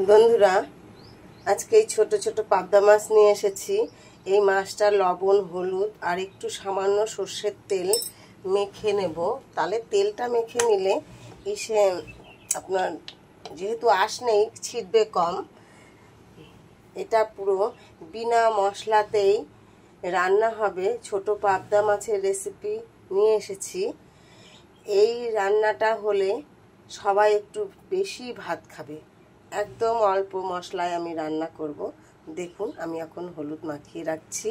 বন্ধুরা, আজকে এই ছোট ছোট পাবদা মাছ নিয়ে এসেছি। এই মাছটা লবণ, হলুদ আর একটু সামান্য সর্ষের তেল মেখে নেব। তাহলে তেলটা মেখে নিলে এসে আপনার যেহেতু আঁশ নেই, ছিটবে কম। এটা পুরো বিনা মশলাতেই রান্না হবে। ছোট পাবদা মাছের রেসিপি নিয়ে এসেছি। এই রান্নাটা হলে সবাই একটু বেশি ভাত খাবে। একদম অল্প মশলায় আমি রান্না করব। দেখুন, আমি এখন হলুদ মাখিয়ে রাখছি।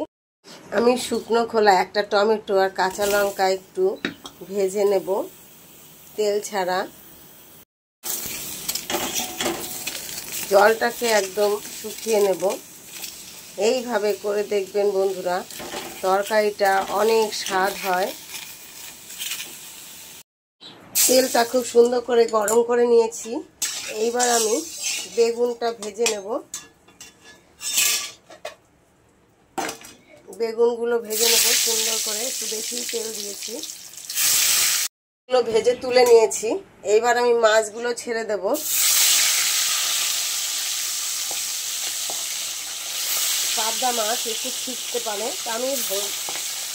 আমি শুকনো খোলা একটা টমেটো আর কাঁচা লঙ্কা একটু ভেজে নেব তেল ছাড়া। জলটাকে একদম শুকিয়ে নেব। এইভাবে করে দেখবেন বন্ধুরা, তরকারিটা অনেক স্বাদ হয়। তেলটা খুব সুন্দর করে গরম করে নিয়েছি। এইবার আমি বেগুনটা ভেজে নেব। বেগুনগুলো ভেজে নেব সুন্দর করে, একটু বেশি তেল দিয়েছি। এগুলো ভেজে তুলে নিয়েছি। এইবার আমি মাছগুলো ছেড়ে দেব। পাবদা মাছ একটু ছিটতে পারে, তা আমি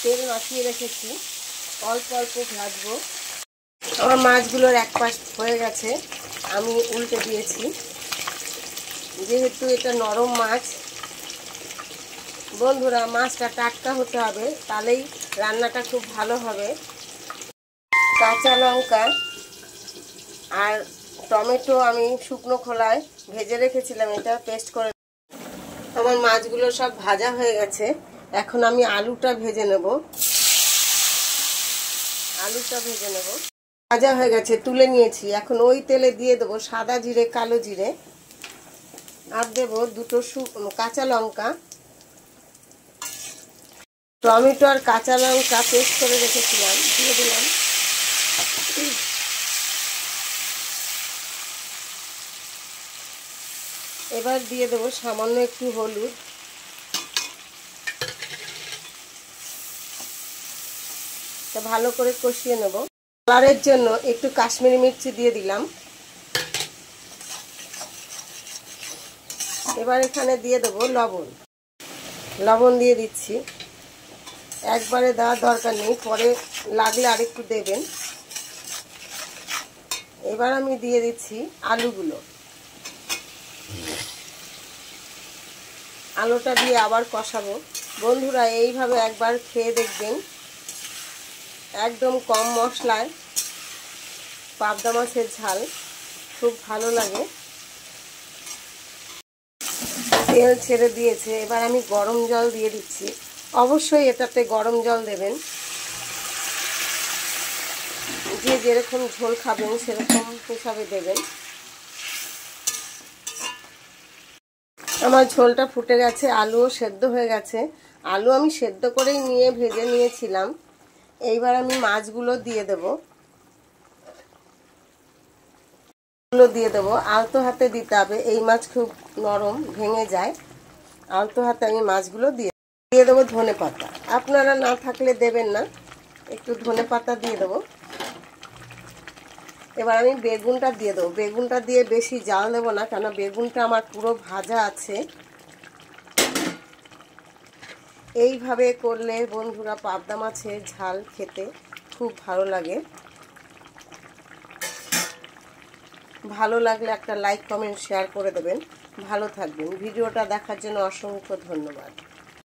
তেল মাখিয়ে রেখেছি, অল্প অল্প ভাজবো। আমার মাছগুলোর এক পাশ হয়ে গেছে, আমি উল্টে দিয়েছি। যেহেতু এটা নরম মাছ বন্ধুরা, মাছটা টাটকা হতে হবে, তাহলেই রান্নাটা খুব ভালো হবে। কাঁচা লঙ্কা আর টমেটো আমি শুকনো খোলায় ভেজে রেখেছিলাম, এটা পেস্ট করে। আমার মাছগুলো সব ভাজা হয়ে গেছে। এখন আমি আলুটা ভেজে নেব। ভাজা হয়ে গেছে, তুলে নিয়েছি। এখন ওই তেলে দিয়ে দেবো সাদা জিরে, কালো জিরে, আর দেবো দুটো কাঁচা লঙ্কা। টমেটো আর কাঁচা লঙ্কা পেস্ট করে রেখেছিলাম, দিয়ে দিলাম। এবার দিয়ে দেবো সামান্য একটু হলুদ। ভালো করে কষিয়ে নেব। কালারের জন্য একটু কাশ্মীরি মির্চি দিয়ে দিলাম। এবার এখানে দিয়ে দেবো লবণ দিয়ে দিচ্ছি। একবারে দেওয়ার দরকার নেই, পরে লাগলে আরেকটু দেবেন। এবার আমি দিয়ে দিচ্ছি আলুটা দিয়ে আবার কষাবো। বন্ধুরা, এইভাবে একবার খেয়ে দেখবেন, একদম কম মশলায় পাবদা মাছের ঝাল খুব ভালো লাগে। তেল ছেড়ে দিয়েছে, এবার আমি গরম জল দিয়ে দিচ্ছি। অবশ্যই এটাতে গরম জল দেবেন। যে যেরকম ঝোল খাবেন সেরকম হিসাবে দেবেন। আমার ঝোলটা ফুটে গেছে, আলুও সেদ্ধ হয়ে গেছে। আলু আমি সেদ্ধ করেই ভেজে নিয়েছিলাম। এইবার আমি মাছগুলো দিয়ে দেবো। আলতো হাতে দিতে হবে, এই মাছ খুব নরম, ভেঙে যায়। আলতো হাতে আমি মাছগুলো দিয়ে দেবো ধনে পাতা। আপনারা না থাকলে দেবেন না, একটু ধনে পাতা দিয়ে দেবো। এবার আমি বেগুনটা দিয়ে দেবো। বেগুনটা দিয়ে বেশি জাল দেবো না, কেন বেগুনটা আমার পুরো ভাজা আছে। এইভাবে করলে বন্ধুরা পাবদা মাছের ঝাল খেতে খুব ভালো লাগে। ভালো লাগলে একটা লাইক, কমেন্ট, শেয়ার করে দেবেন। ভালো থাকবেন। ভিডিওটা দেখার জন্য অসংখ্য ধন্যবাদ।